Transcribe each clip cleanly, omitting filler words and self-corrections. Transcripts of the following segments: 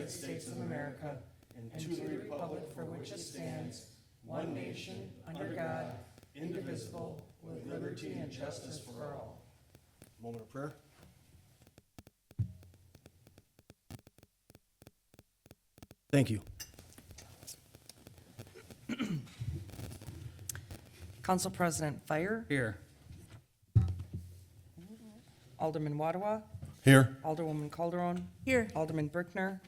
United States of America and to the republic for which it stands, one nation, under God, indivisible, with liberty and justice for all. Moment of prayer. Thank you. Council President Fire, Here. Alderman Wadawa, Here. Alderwoman Calderon, Here. Alderman Brickner,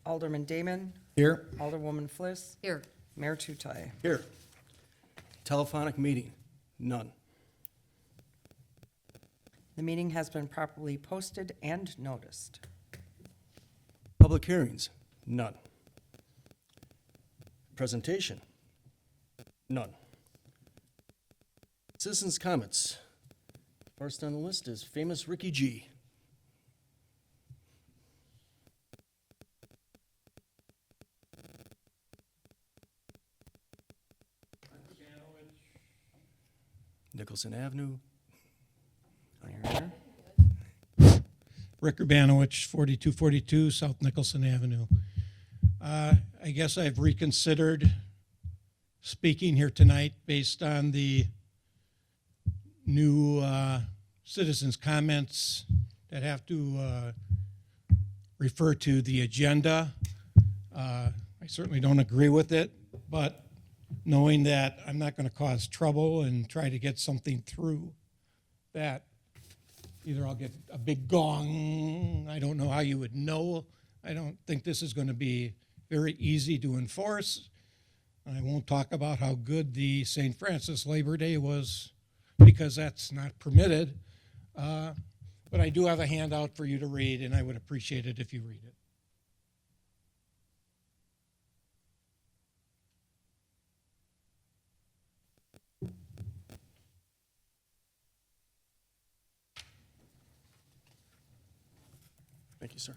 Alderman Damon, Here. Alderwoman Fliss, Here. Mayor Tutai. Here. Telephonic meeting, none. The meeting has been properly posted and noticed. Public hearings, none. Presentation, none. Citizens' comments. First on the list is famous Ricky G. Nicholson Avenue. Mayor. Rick Urbanowicz, 4242 South Nicholson Avenue. I guess I've reconsidered speaking here tonight based on the new citizens' comments that have to refer to the agenda. I certainly don't agree with it, but knowing that I'm not going to cause trouble and try to get something through that either I'll get a big gong, I don't know how you would know. I don't think this is going to be very easy to enforce. I won't talk about how good the St. Francis Labor Day was because that's not permitted. But I do have a handout for you to read, and I would appreciate it if you read it. Thank you, sir.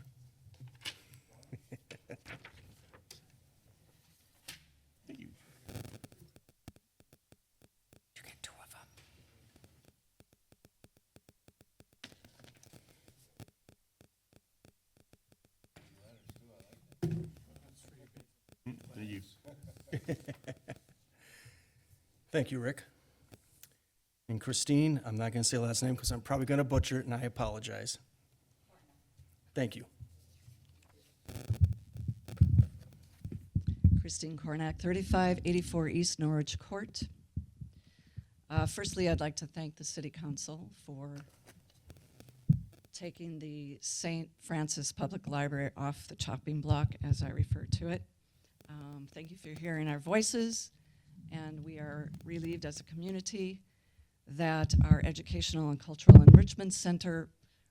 Thank you. You get two of them. Thank you, Rick. And Christine, I'm not going to say last name because I'm probably going to butcher it, and I apologize. Thank you. Christine Kornack, 3584 East Norwich Court. Firstly, I'd like to thank the City Council for taking the St. Francis Public Library off the chopping block, as I refer to it. Thank you for hearing our voices, and we are relieved as a community that our Educational and Cultural Enrichment Center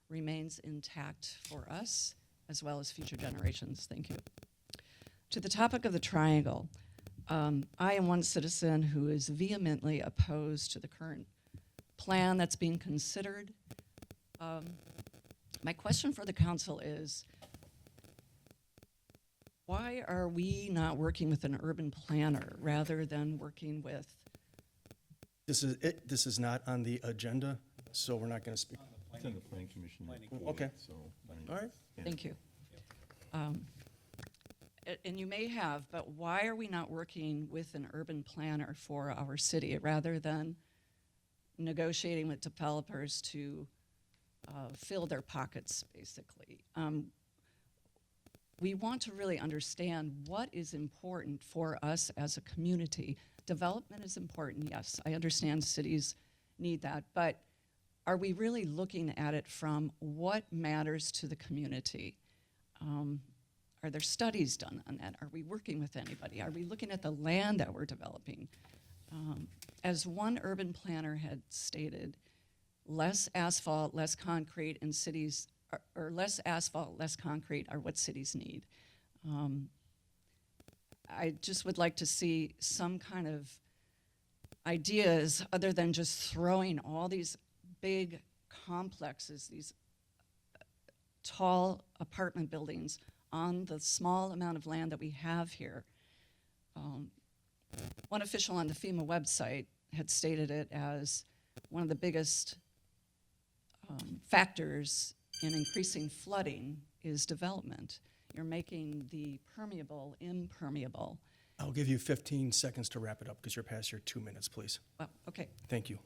remains intact for us, as well as future generations. Thank you. To the topic of the triangle, I am one citizen who is vehemently opposed to the current plan that's being considered. My question for the council is, why are we not working with an urban planner rather than working with? This is it. This is not on the agenda, so we're not going to speak. It's in the planning commission. Okay. So, All right. Thank you. And you may have, but why are we not working with an urban planner for our city rather than negotiating with developers to fill their pockets, basically? We want to really understand what is important for us as a community. Development is important, yes. I understand cities need that, but are we really looking at it from what matters to the community? Are there studies done on that? Are we working with anybody? Are we looking at the land that we're developing? As one urban planner had stated, less asphalt, less concrete in cities, or less asphalt, less concrete are what cities need. I just would like to see some kind of ideas other than just throwing all these big complexes, these tall apartment buildings on the small amount of land that we have here. One official on the FEMA website had stated it as one of the biggest factors in increasing flooding is development. You're making the permeable impermeable. I'll give you 15 seconds to wrap it up because you're past your 2 minutes, please. Well, okay. Thank you.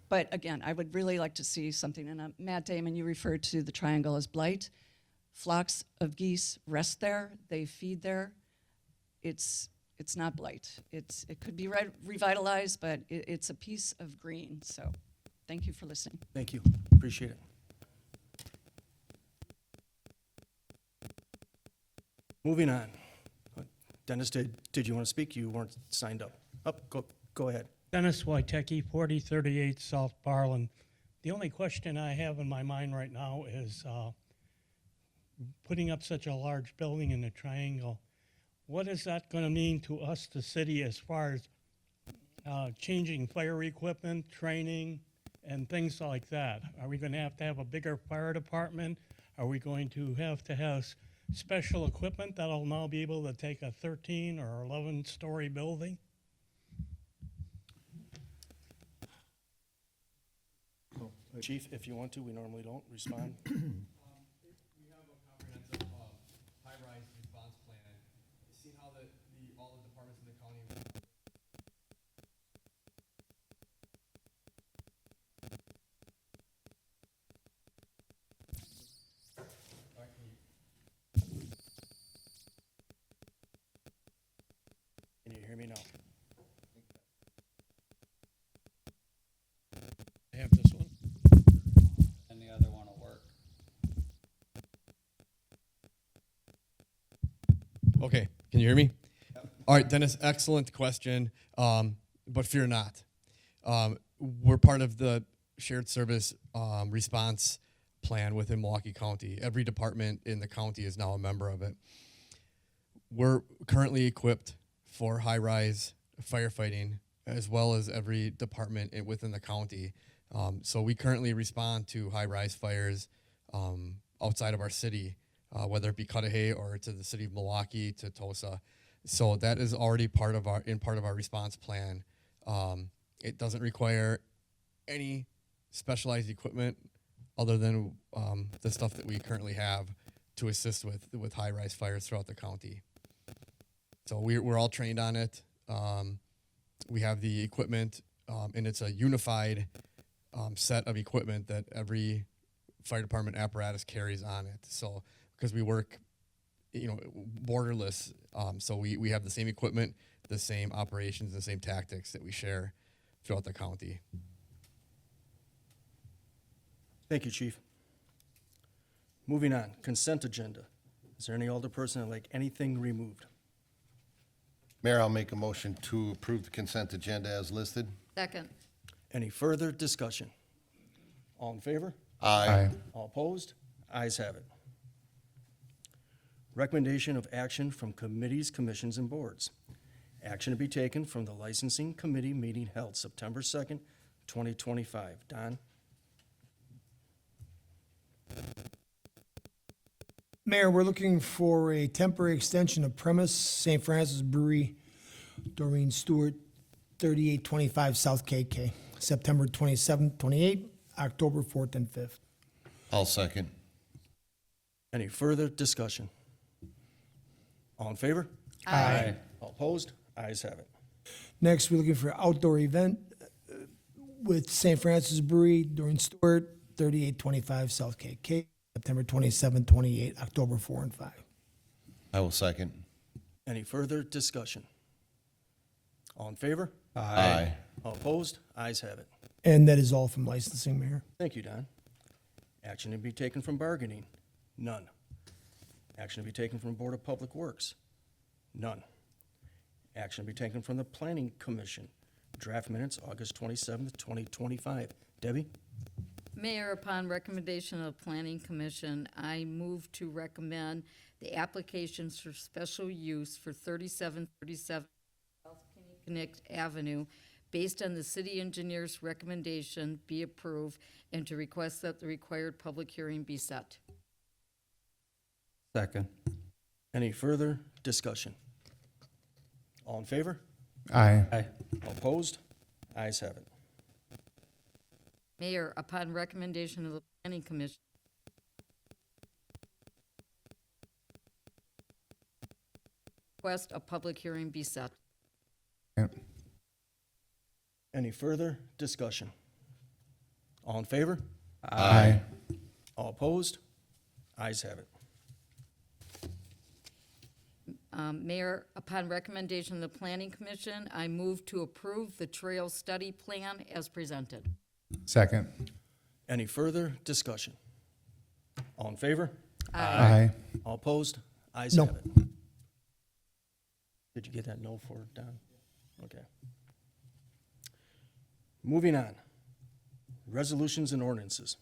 But again, I would really like to see something. And Matt Damon, you referred to the triangle as blight. Flocks of geese rest there. They feed there. It's not blight. It could be revitalized, but it's a piece of green. So thank you for listening. Thank you. Appreciate it. Moving on. Dennis, did you want to speak? You weren't signed up. Go ahead. Dennis Wojtecki, 4038 South Barland. The only question I have in my mind right now is putting up such a large building in the triangle, what is that going to mean to us, the city, as far as changing fire equipment, training, and things like that? Are we going to have a bigger fire department? Are we going to have special equipment that'll now be able to take a 13 or 11-story building? Chief, if you want to, we normally don't respond. We have a comprehensive high-rise response plan. See how all the departments in the county. Can you hear me now? I have this one. And the other one will work. Okay, can you hear me? All right, Dennis, excellent question, but fear not. We're part of the shared service response plan within Milwaukee County. Every department in the county is now a member of it. We're currently equipped for high-rise firefighting, as well as every department within the county. So we currently respond to high-rise fires outside of our city, whether it be Cudahy or to the city of Milwaukee, to Tosa. So that is already part of our response plan. It doesn't require any specialized equipment other than the stuff that we currently have to assist with high-rise fires throughout the county. So we're all trained on it. We have the equipment, and it's a unified set of equipment that every fire department apparatus carries on it. So because we work, borderless, so we have the same equipment, the same operations, the same tactics that we share throughout the county. Thank you, Chief. Moving on, consent agenda. Is there any older person that'd like anything removed? Mayor, I'll make a motion to approve the consent agenda as listed. Second. Any further discussion? All in favor? Aye. All opposed? Ayes have it. Recommendation of action from committees, commissions, and boards. Action to be taken from the licensing committee meeting held September 2nd, 2025. Don? Mayor, we're looking for a temporary extension of premise, St. Francis Brewery, Doreen Stewart, 3825 South KK, September 27th, 28th, October 4th, and 5th. I'll second. Any further discussion? All in favor? Aye. All opposed? Ayes have it. Next, we're looking for outdoor event with St. Francis Brewery, Doreen Stewart, 3825 South KK, September 27th, 28th, October 4 and 5. I will second. Any further discussion? All in favor? Aye. All opposed? Ayes have it. And that is all from licensing, Mayor. Thank you, Don. Action to be taken from bargaining? None. Action to be taken from Board of Public Works? None. Action to be taken from the Planning Commission? Draft minutes, August 27th, 2025. Debbie? Mayor, upon recommendation of the Planning Commission, I move to recommend the applications for special use for 3737 South Kinnickinnick Avenue, based on the city engineer's recommendation, be approved, and to request that the required public hearing be set. Second. Any further discussion? All in favor? Aye. All opposed? Ayes have it. Mayor, upon recommendation of the Planning Commission, request a public hearing be set. Any further discussion? All in favor? Aye. All opposed? Ayes have it. Mayor, upon recommendation of the Planning Commission, I move to approve the trail study plan as presented. Second. Any further discussion? All in favor? Aye. All opposed? Ayes No. have it. Did you get that no for Don? Okay. Moving on. Resolutions and ordinances.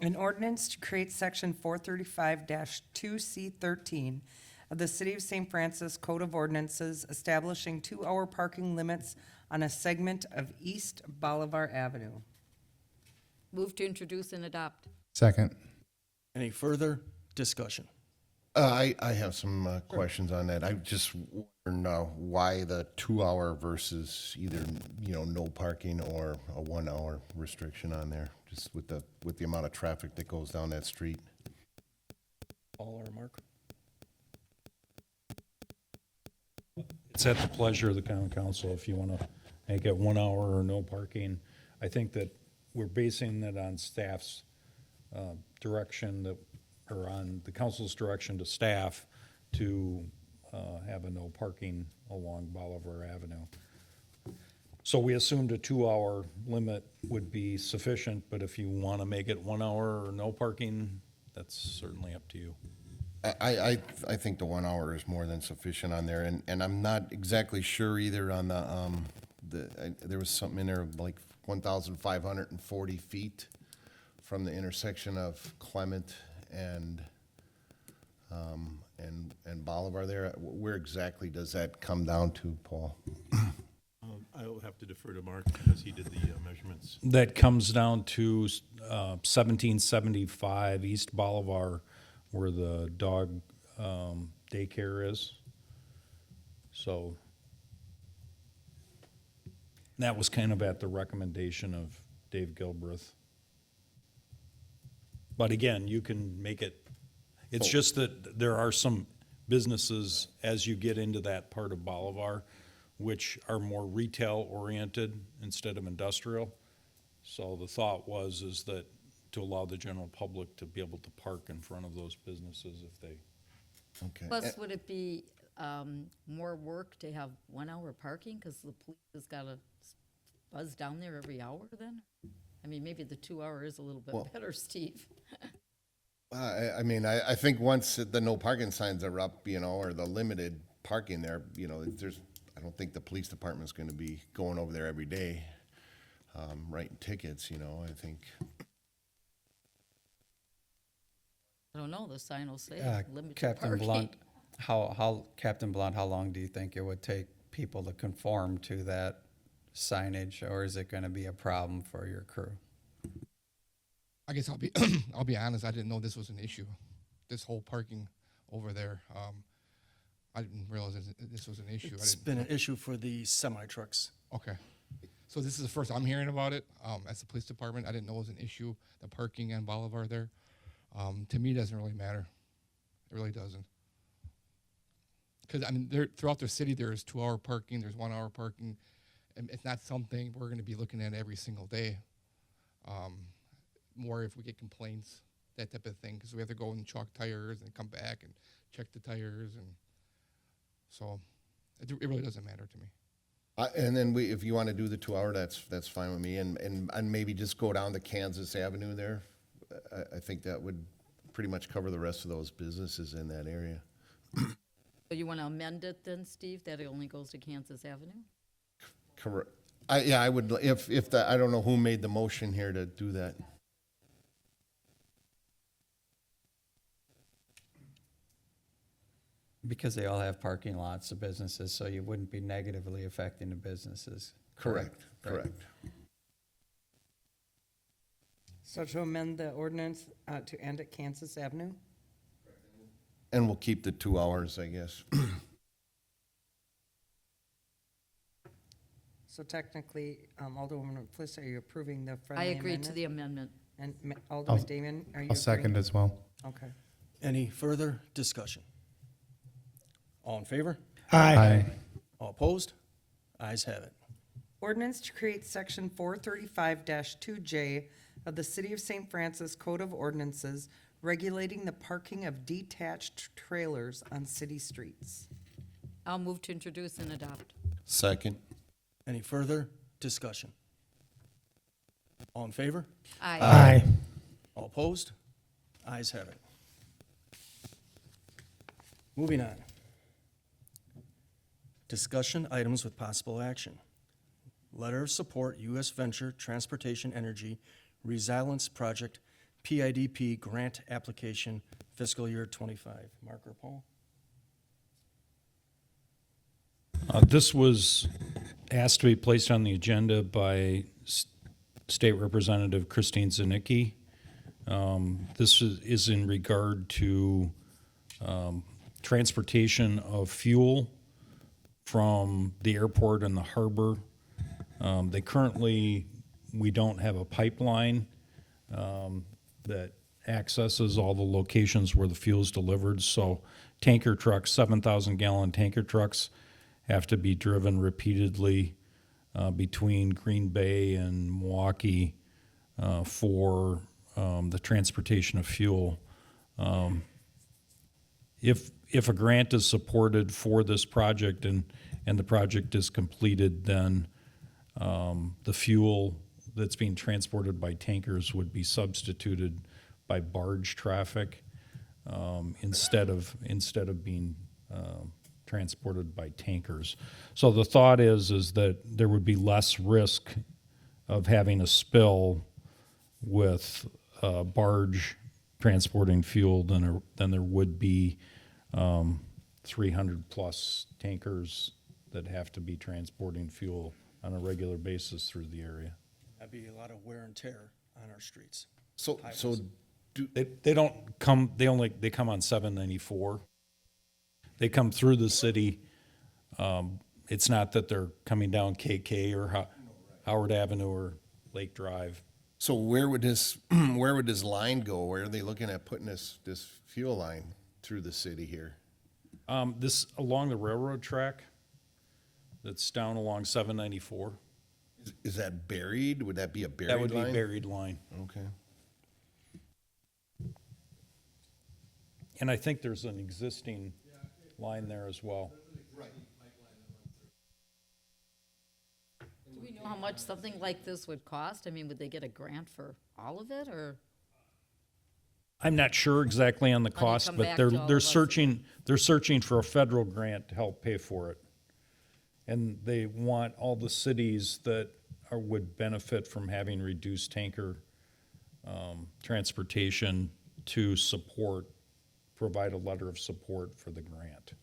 An ordinance to create section 435-2C13 of the City of St. Francis Code of Ordinances establishing 2-hour parking limits on a segment of East Bolivar Avenue. Move to introduce and adopt. Second. Any further discussion? I have some questions on that. I just wonder why the 2-hour versus either, no parking or a 1-hour restriction on there, just with the amount of traffic that goes down that street. Paul or Mark? It's at the pleasure of the common council if you want to make it 1 hour or no parking. I think that we're basing that on staff's direction that, or on the council's direction to staff to have a no parking along Bolivar Avenue. So we assumed a 2-hour limit would be sufficient, but if you want to make it 1 hour or no parking, that's certainly up to you. I think the 1 hour is more than sufficient on there, and I'm not exactly sure either on there was something in there like 1,540 feet from the intersection of Clement and Bolivar there. Where exactly does that come down to, Paul? I will have to defer to Mark because he did the measurements. That comes down to 1775 East Bolivar, where the dog daycare is. So that was kind of at the recommendation of Dave Gilbreth. But again, you can make it, it's just that there are some businesses as you get into that part of Bolivar, which are more retail oriented instead of industrial. So the thought is that to allow the general public to be able to park in front of those businesses if they. Okay. Plus, would it be more work to have 1 hour parking because the police has got to buzz down there every hour then? I mean, maybe the 2 hour is a little bit better, Steve. I mean, I think once the no parking signs are up, or the limited parking there, I don't think the police department's going to be going over there every day, writing tickets, I think. I don't know, the sign will say limited Captain parking. Blunt, Captain Blunt, how long do you think it would take people to conform to that signage, or is it going to be a problem for your crew? I guess I'll be honest. I didn't know this was an issue. This whole parking over there. I didn't realize this was an issue. It's been an issue for the semi-trucks. Okay. So this is the first I'm hearing about it. As the police department, I didn't know it was an issue. The parking on Bolivar there. To me, it doesn't really matter. It really doesn't. Because throughout the city, there's 2 hour parking. There's 1 hour parking. And it's not something we're going to be looking at every single day. More if we get complaints, that type of thing, because we have to go and chalk tires and come back and check the tires, and so it really doesn't matter to me. And then if you want to do the 2 hour, that's fine with me, and maybe just go down to Kansas Avenue there. I think that would pretty much cover the rest of those businesses in that area. So you want to amend it then, Steve, that it only goes to Kansas Avenue? Correct. I would, I don't know who made the motion here to do that. Because they all have parking lots, the businesses, so you wouldn't be negatively affecting the businesses. Correct. So to amend the ordinance to end at Kansas Avenue? And we'll keep the 2 hours, I guess. So technically, Alderwoman Bliss, are you approving the I friendly amendment? agree to the amendment. And Alderman Damon, are you I'll second agreeing? as well. Okay. Any further discussion? All in favor? Aye. All opposed? Ayes have it. Ordinance to create section 435-2J of the City of St. Francis Code of Ordinances regulating the parking of detached trailers on city streets. I'll move to introduce and adopt. Second. Any further discussion? All in favor? Aye. Aye. All opposed? Ayes have it. Moving on. Discussion items with possible action. Letter of support, U.S. Venture Transportation Energy Resilience Project, PIDP grant application, fiscal year '25. Mark or Paul? This was asked to be placed on the agenda by State Representative Christine Zanicki. This is in regard to transportation of fuel from the airport and the harbor. We don't have a pipeline that accesses all the locations where the fuel is delivered. So tanker trucks, 7,000-gallon tanker trucks, have to be driven repeatedly between Green Bay and Milwaukee for the transportation of fuel. If a grant is supported for this project and the project is completed, then the fuel that's being transported by tankers would be substituted by barge traffic instead of being transported by tankers. So the thought is that there would be less risk of having a spill with a barge transporting fuel than there would be 300 plus tankers that have to be transporting fuel on a regular basis through the area. That'd be a lot of wear and tear on our streets. So They don't come, they come on 794. They come through the city. It's not that they're coming down KK or Howard Avenue or Lake Drive. So where would this line go? Where are they looking at putting this fuel line through the city here? This along the railroad track that's down along 794. Is that buried? Would that be a buried That would line? be buried line. Okay. And I think there's an existing line there as well. Do we know how much something like this would cost? I mean, would they get a grant for all of it, or? I'm not sure exactly on the Money cost, come but back to all of they're us. searching for a federal grant to help pay for it. And they want all the cities that would benefit from having reduced tanker transportation to provide a letter of support for the grant.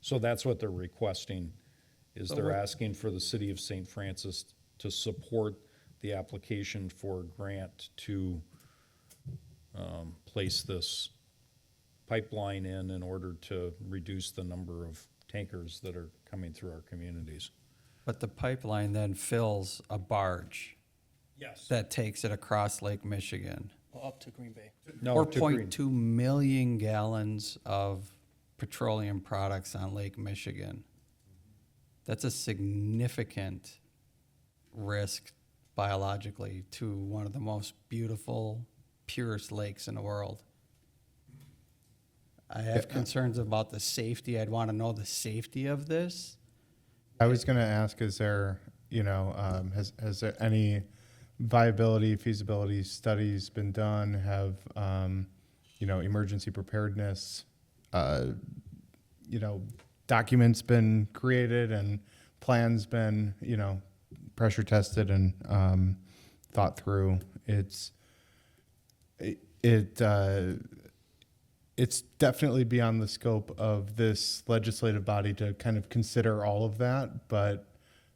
So that's what they're requesting, is they're asking for the city of St. Francis to support the application for a grant to place this pipeline in order to reduce the number of tankers that are coming through our communities. But the pipeline then fills a barge Yes. that takes it across Lake Michigan. Up to Green Bay. No, to Green. 4.2 million gallons of petroleum products on Lake Michigan. That's a significant risk biologically to one of the most beautiful, purest lakes in the world. I have concerns about the safety. I'd want to know the safety of this. I was going to ask, is there, has there any viability, feasibility studies been done? Have, emergency preparedness, documents been created and plans been, pressure tested and thought through? It's definitely beyond the scope of this legislative body to kind of consider all of that, but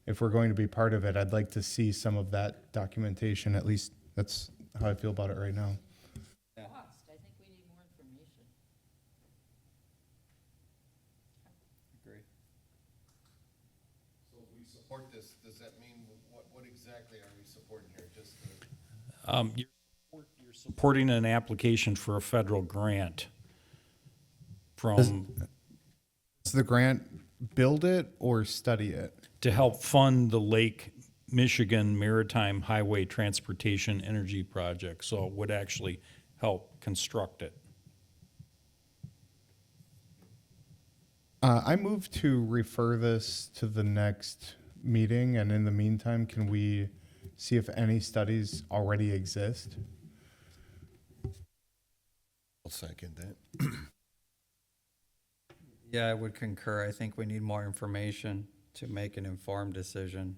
if we're going to be part of it, I'd like to see some of that documentation. At least that's how I feel about it right now. Cost, I think we need more information. Agree. So if we support this, does that mean, what exactly are we supporting here? Just You're supporting an application for a federal grant from Does the grant build it or study it? To help fund the Lake Michigan Maritime Highway Transportation Energy Project, so it would actually help construct it. I move to refer this to the next meeting, and in the meantime, can we see if any studies already exist? I'll second that. Yeah, I would concur. I think we need more information to make an informed decision.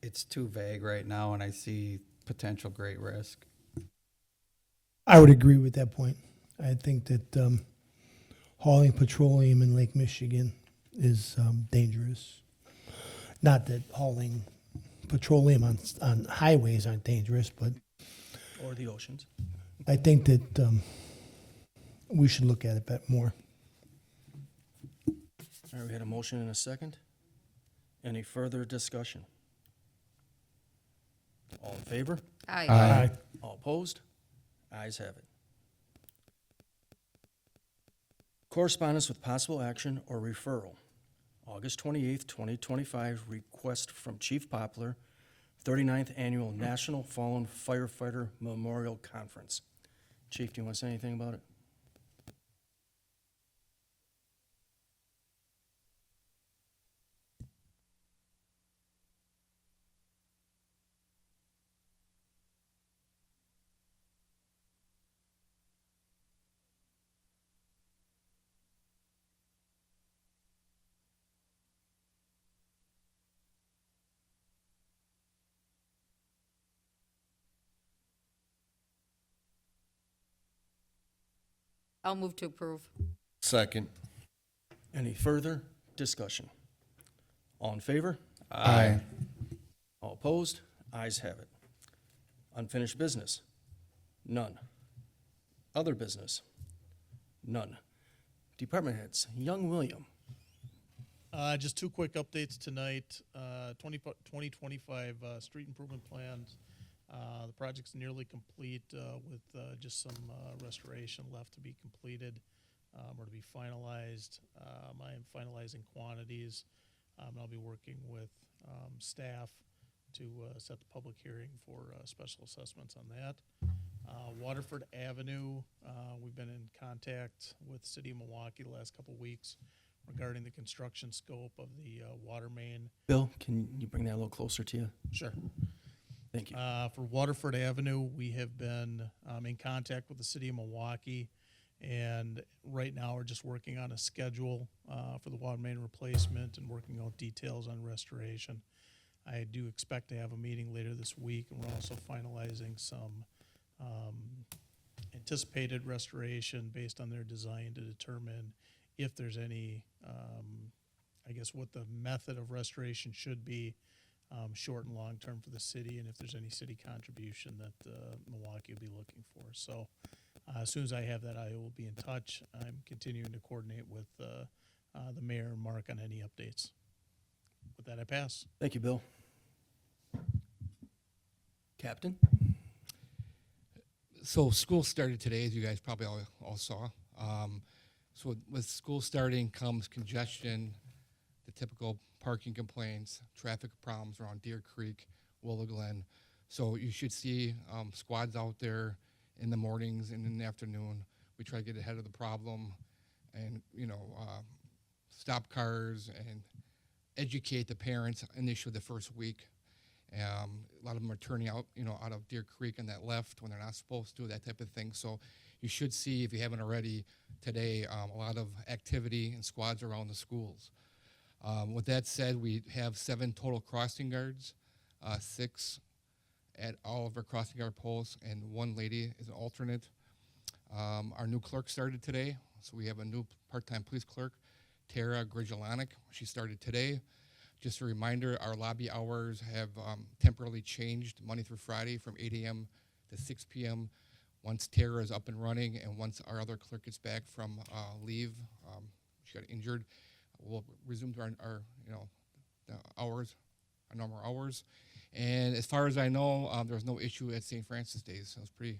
It's too vague right now, and I see potential great risk. I would agree with that point. I think that hauling petroleum in Lake Michigan is dangerous. Not that hauling petroleum on highways aren't dangerous, but Or the oceans. I think that we should look at it a bit more. All right, we had a motion and a second. Any further discussion? All in favor? Aye. All opposed? Ayes have it. Correspondence with possible action or referral. August 28th, 2025, request from Chief Poplar, 39th Annual National Fallen Firefighter Memorial Conference. Chief, do you want to say anything about it? I'll move to approve. Second. Any further discussion? All in favor? Aye. All opposed? Ayes have it. Unfinished business? None. Other business? None. Department heads, Young William. Just two quick updates tonight. 2025 street improvement plans. The project's nearly complete with just some restoration left to be completed or to be finalized. I am finalizing quantities. I'll be working with staff to set the public hearing for special assessments on that. Waterford Avenue, we've been in contact with the City of Milwaukee the last couple of weeks regarding the construction scope of the water main. Bill, can you bring that a little closer to you? Sure. Thank you. For Waterford Avenue, we have been in contact with the City of Milwaukee, and right now we're just working on a schedule for the water main replacement and working out details on restoration. I do expect to have a meeting later this week, and we're also finalizing some anticipated restoration based on their design to determine if there's any, I guess, what the method of restoration should be, short and long term for the city, and if there's any city contribution that Milwaukee will be looking for. So as soon as I have that, I will be in touch. I'm continuing to coordinate with the mayor and Mark on any updates. With that, I pass. Thank you, Bill. Captain? So school started today, as you guys probably all saw. So with school starting comes congestion, the typical parking complaints, traffic problems around Deer Creek, Willow Glen. So you should see squads out there in the mornings and in the afternoon. We try to get ahead of the problem and, stop cars and educate the parents initially the first week. A lot of them are turning out, out of Deer Creek on that left when they're not supposed to, that type of thing. So you should see, if you haven't already today, a lot of activity and squads around the schools. With that said, we have 7 total crossing guards, 6 at all of our crossing guard posts, and 1 lady is an alternate. Our new clerk started today, so we have a new part-time police clerk, Tara Grigelanek. She started today. Just a reminder, our lobby hours have temporarily changed Monday through Friday from 8 a.m. to 6 p.m. Once Tara is up and running and once our other clerk gets back from leave, she got injured, we'll resume to our the hours, our normal hours. And as far as I know, there was no issue at St. Francis Days. So it was pretty,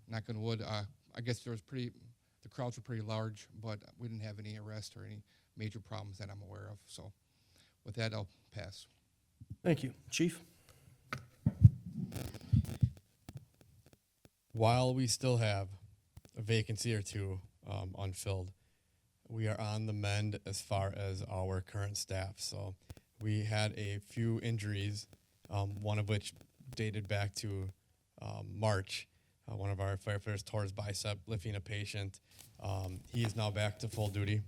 knock on wood. I guess there was the crowds were pretty large, but we didn't have any arrests or any major problems that I'm aware of. So with that, I'll pass. Thank you. Chief? While we still have a vacancy or two unfilled, we are on the mend as far as our current staff. So we had a few injuries, one of which dated back to March. One of our firefighters tore his bicep lifting a patient. He is now back to full duty.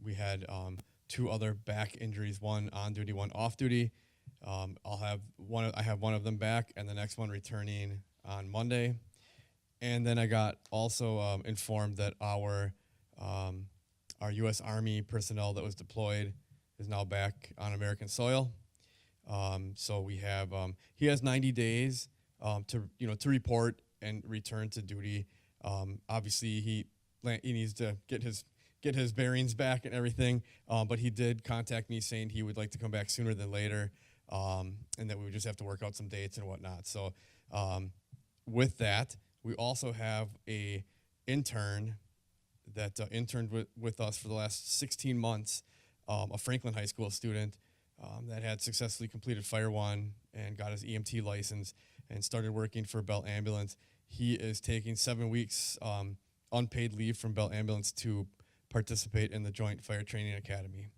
We had 2 other back injuries, one on duty, one off duty. I have one of them back, and the next one returning on Monday. And then I got also informed that our U.S. Army personnel that was deployed is now back on American soil. So we have he has 90 days to report and return to duty. Obviously, he needs to get his bearings back and everything. But he did contact me saying he would like to come back sooner than later, and that we would just have to work out some dates and whatnot. So with that, we also have a intern that interned with us for the last 16 months, a Franklin High School student that had successfully completed Fire One and got his EMT license and started working for Bell Ambulance. He is taking 7 weeks unpaid leave from Bell Ambulance to participate in the Joint Fire Training Academy.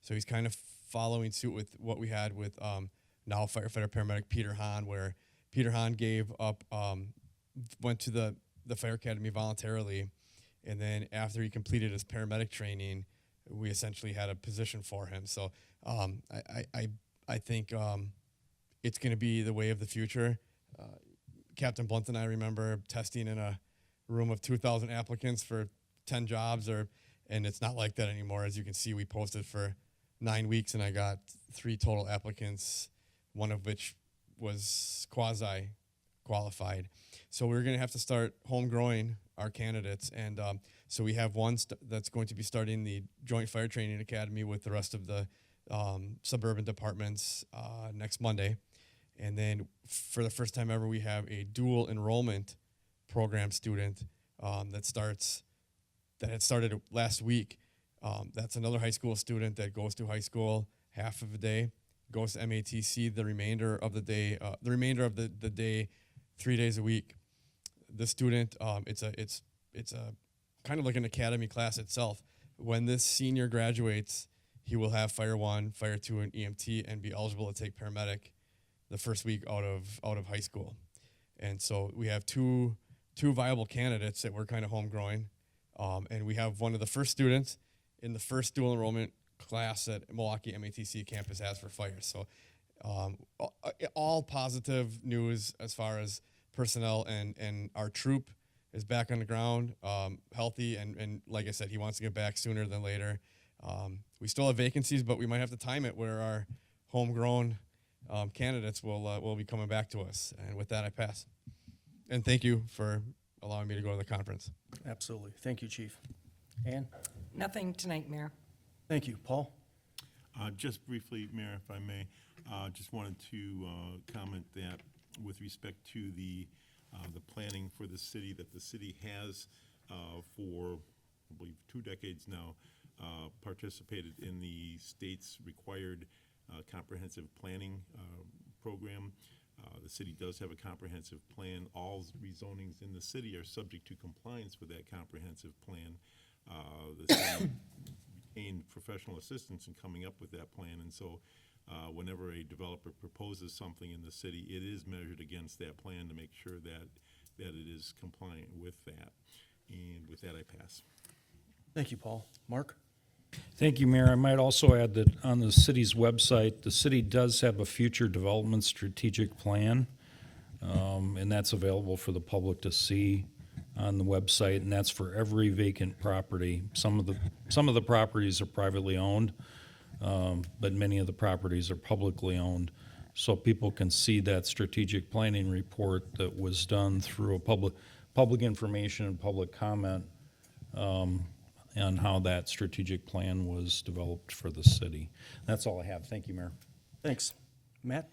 So he's kind of following suit with what we had with now firefighter paramedic Peter Hahn, where Peter Hahn gave up, went to the Fire Academy voluntarily, and then after he completed his paramedic training, we essentially had a position for him. So I think it's going to be the way of the future. Captain Blunt and I remember testing in a room of 2,000 applicants for 10 jobs, and it's not like that anymore. As you can see, we posted for 9 weeks, and I got 3 total applicants, one of which was quasi-qualified. So we're going to have to start home growing our candidates, and so we have one that's going to be starting the Joint Fire Training Academy with the rest of the suburban departments next Monday. And then for the first time ever, we have a dual enrollment program student that had started last week. That's another high school student that goes to high school half of the day, goes to MATC the remainder of the day, 3 days a week. The student, it's a kind of like an academy class itself. When this senior graduates, he will have Fire 1, Fire 2, and EMT, and be eligible to take paramedic the first week out of high school. And so we have two viable candidates that we're kind of home growing. And we have one of the first students in the first dual enrollment class that Milwaukee MATC campus has for fire. So all positive news as far as personnel, and our troop is back on the ground, healthy, and like I said, he wants to get back sooner than later. We still have vacancies, but we might have to time it where our homegrown candidates will be coming back to us. And with that, I pass. And thank you for allowing me to go to the conference. Absolutely. Thank you, Chief. Ann? Nothing tonight, Mayor. Thank you. Paul? Just briefly, Mayor, if I may, just wanted to comment that with respect to the planning for the city, that the city has for, I believe, 2 decades now, participated in the state's required comprehensive planning program. The city does have a comprehensive plan. All rezonings in the city are subject to compliance with that comprehensive plan. The city retained professional assistance in coming up with that plan, and so whenever a developer proposes something in the city, it is measured against that plan to make sure that it is compliant with that. And with that, I pass. Thank you, Paul. Mark? Thank you, Mayor. I might also add that on the city's website, the city does have a future development strategic plan, and that's available for the public to see on the website, and that's for every vacant property. Some of the properties are privately owned, but many of the properties are publicly owned. So people can see that strategic planning report that was done through a public information and public comment on how that strategic plan was developed for the city. That's all I have. Thank you, Mayor. Thanks. Matt?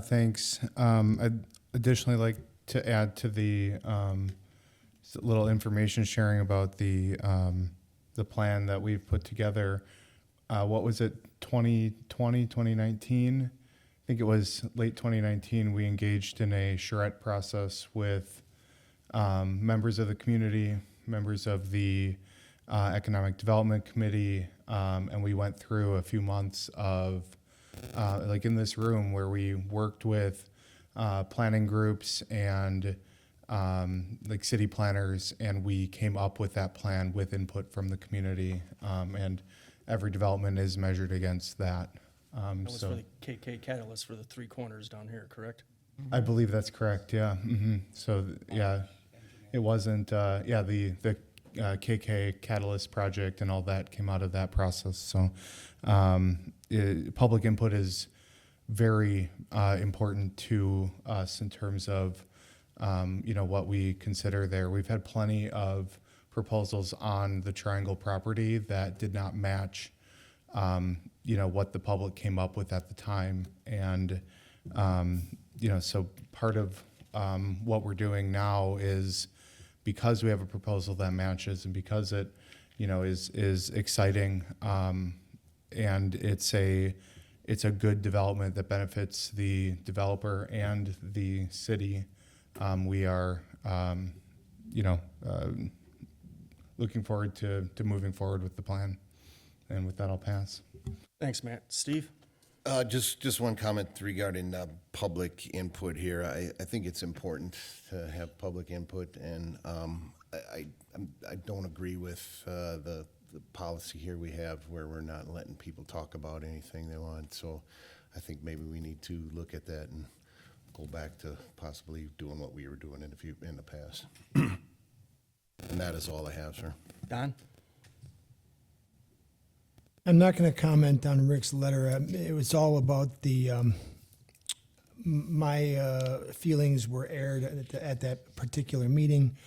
Thanks. I'd additionally like to add to the little information sharing about the plan that we've put together. What was it, 2020, 2019? I think it was late 2019, we engaged in a charrette process with members of the community, members of the Economic Development Committee, and we went through a few months of, like in this room, where we worked with planning groups and like city planners, and we came up with that plan with input from the community, and every development is measured against that. That was So for the KK Catalyst for the three corners down here, correct? I believe that's correct, yeah. So, yeah, it wasn't, yeah, the KK Catalyst project and all that came out of that process. So public input is very important to us in terms of, you know, what we consider there. We've had plenty of proposals on the Triangle property that did not match, you know, what the public came up with at the time. And, you know, so part of what we're doing now is, because we have a proposal that matches and because it, you know, is exciting, and it's a good development that benefits the developer and the city, we are, you know, looking forward to moving forward with the plan. And with that, I'll pass. Thanks, Matt. Steve? Just one comment regarding public input here. I think it's important to have public input, and I don't agree with the policy here we have where we're not letting people talk about anything they want. So I think maybe we need to look at that and go back to possibly doing what we were doing in the past. And that is all I have, sir. Don? I'm not going to comment on Rick's letter. It was all about the, my feelings were aired at that particular meeting.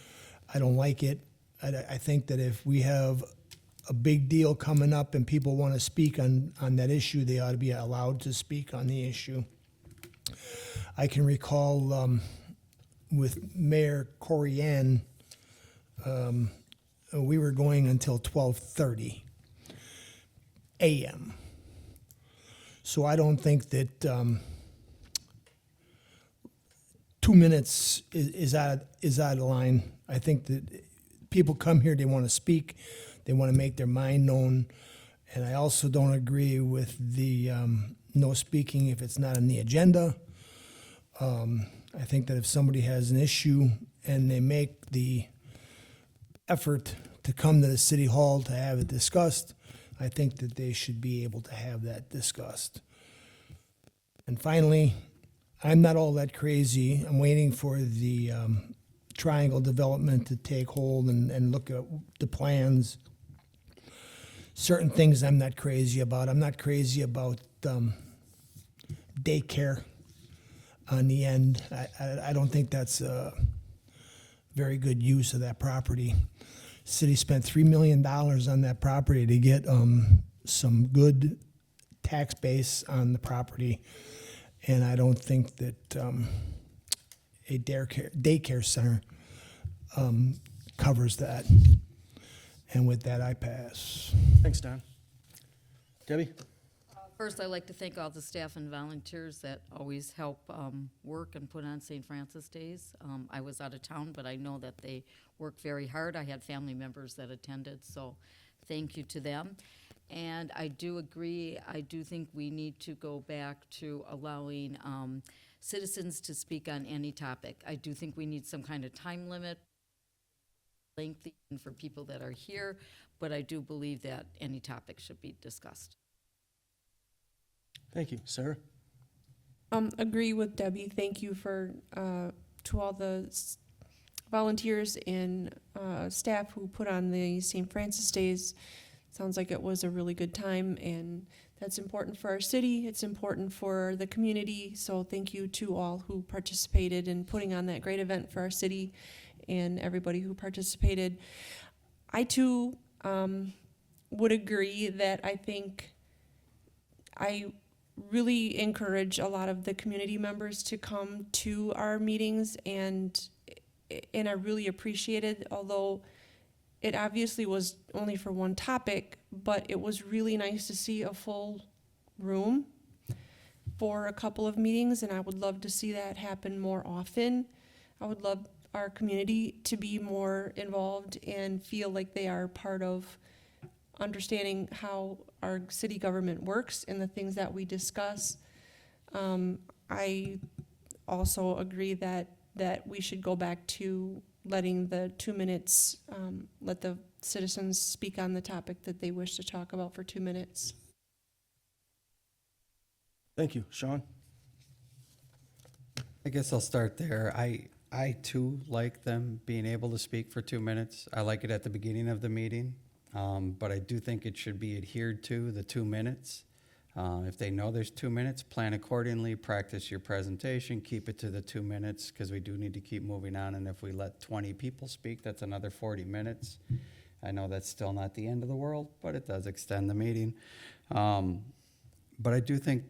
I don't like it. I think that if we have a big deal coming up and people want to speak on that issue, they ought to be allowed to speak on the issue. I can recall with Mayor Corian, we were going until 12:30 a.m. So I don't think that 2 minutes is out of line. I think that people come here, they want to speak, they want to make their mind known, and I also don't agree with the no speaking if it's not on the agenda. I think that if somebody has an issue and they make the effort to come to the city hall to have it discussed, I think that they should be able to have that discussed. And finally, I'm not all that crazy. I'm waiting for the Triangle development to take hold and look at the plans. Certain things I'm not crazy about. I'm not crazy about daycare on the end. I don't think that's a very good use of that property. City spent $3 million on that property to get some good tax base on the property, and I don't think that a daycare center covers that. And with that, I pass. Thanks, Don. Debbie? First, I'd like to thank all the staff and volunteers that always help work and put on St. Francis Days. I was out of town, but I know that they work very hard. I had family members that attended, so thank you to them. And I do agree, I do think we need to go back to allowing citizens to speak on any topic. I do think we need some kind of time limit, lengthy for people that are here, but I do believe that any topic should be discussed. Thank you. Sarah? Agree with Debbie. Thank you for to all the volunteers and staff who put on the St. Francis Days. Sounds like it was a really good time, and that's important for our city. It's important for the community. So thank you to all who participated in putting on that great event for our city and everybody who participated. I too would agree that I think I really encourage a lot of the community members to come to our meetings and and I really appreciated, although it obviously was only for one topic, but it was really nice to see a full room for a couple of meetings, and I would love to see that happen more often. I would love our community to be more involved and feel like they are part of understanding how our city government works and the things that we discuss. I also agree that we should go back to letting the 2 minutes, let the citizens speak on the topic that they wish to talk about for 2 minutes. Thank you. Sean? I guess I'll start there. I too like them being able to speak for 2 minutes. I like it at the beginning of the meeting, but I do think it should be adhered to, the 2 minutes. If they know there's 2 minutes, plan accordingly, practice your presentation, keep it to the 2 minutes, because we do need to keep moving on. And if we let 20 people speak, that's another 40 minutes. I know that's still not the end of the world, but it does extend the meeting. But I do think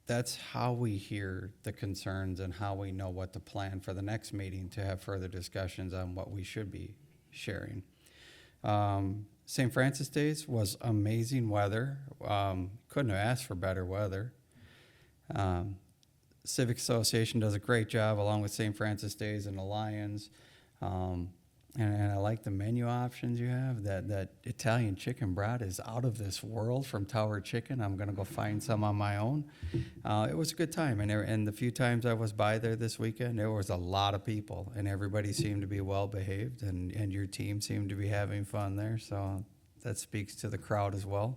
that's how we hear the concerns and how we know what to plan for the next meeting to have further discussions on what we should be sharing. St. Francis Days was amazing weather. Couldn't have asked for better weather. Civic Association does a great job along with St. Francis Days and the Lions. And I like the menu options you have. That Italian chicken brat is out of this world from Tower Chicken. I'm going to go find some on my own. It was a good time. And the few times I was by there this weekend, there was a lot of people. And everybody seemed to be well behaved. And your team seemed to be having fun there. So that speaks to the crowd as well.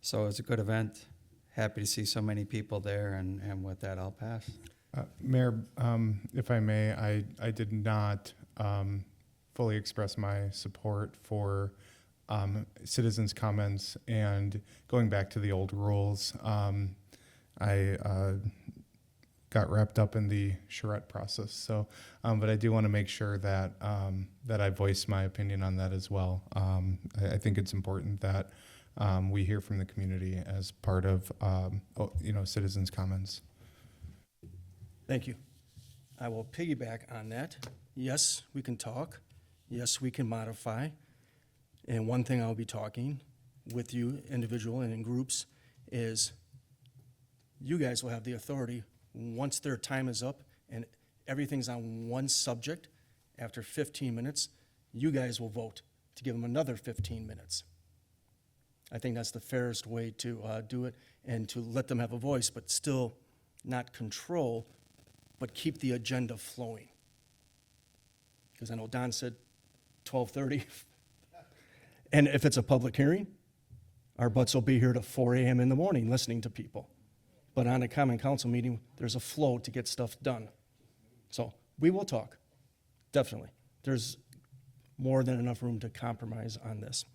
So it was a good event. Happy to see so many people there. And with that, I'll pass. Mayor, if I may, I did not fully express my support for citizens' comments, and going back to the old rules, I got wrapped up in the charrette process. So, but I do want to make sure that that I voice my opinion on that as well. I think it's important that we hear from the community as part of citizens' comments. Thank you. I will piggyback on that. Yes, we can talk. Yes, we can modify. And one thing I'll be talking with you, individual and in groups, is you guys will have the authority, once their time is up and everything's on one subject, after 15 minutes, you guys will vote to give them another 15 minutes. I think that's the fairest way to do it, and to let them have a voice, but still not control, but keep the agenda flowing. Because I know Don said 12:30. And if it's a public hearing, our butts will be here to 4 a.m. in the morning listening to people. But on a common council meeting, there's a flow to get stuff done. So we will talk, definitely. There's more than enough room to compromise on this.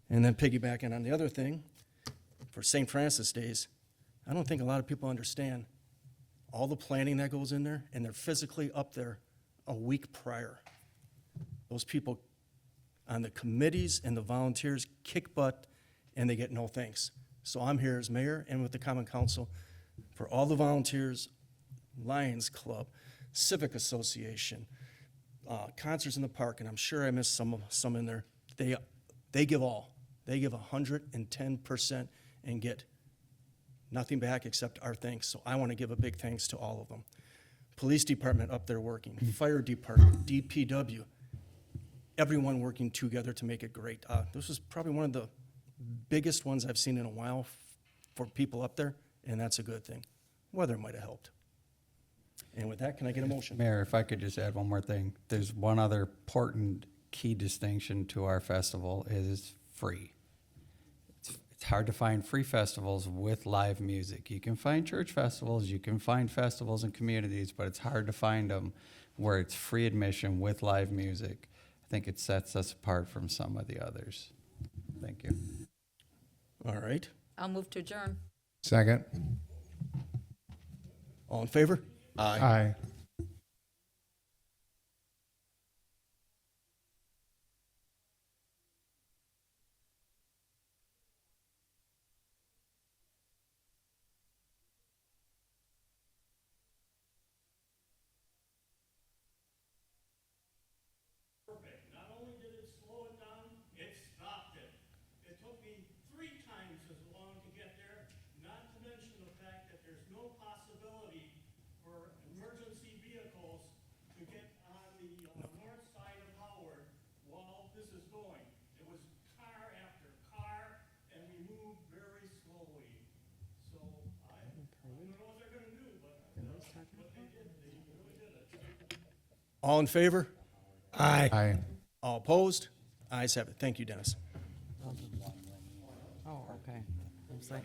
And then piggybacking on the other thing, for St. Francis Days, I don't think a lot of people understand all the planning that goes in there, and they're physically up there a week prior. Those people on the committees and the volunteers kick butt, and they get no thanks. So I'm here as mayor and with the Common Council for all the volunteers, Lions Club, Civic Association, concerts in the park, and I'm sure I missed some in there. They give all. They give 110% and get nothing back except our thanks. So I want to give a big thanks to all of them. Police department up there working, fire department, DPW, everyone working together to make it great. This was probably one of the biggest ones I've seen in a while for people up there, and that's a good thing. Weather might have helped. And with that, can I get a motion? Mayor, if I could just add one more thing. There's one other important key distinction to our festival is free. It's hard to find free festivals with live music. You can find church festivals, you can find festivals in communities, but it's hard to find them where it's free admission with live music. I think it sets us apart from some of the others. Thank you. All right. I'll move to adjourn. Second. All in favor? Aye. All in favor? Aye. Aye. All opposed? Ayes have it. Thank you, Dennis. Oh, okay. I was like,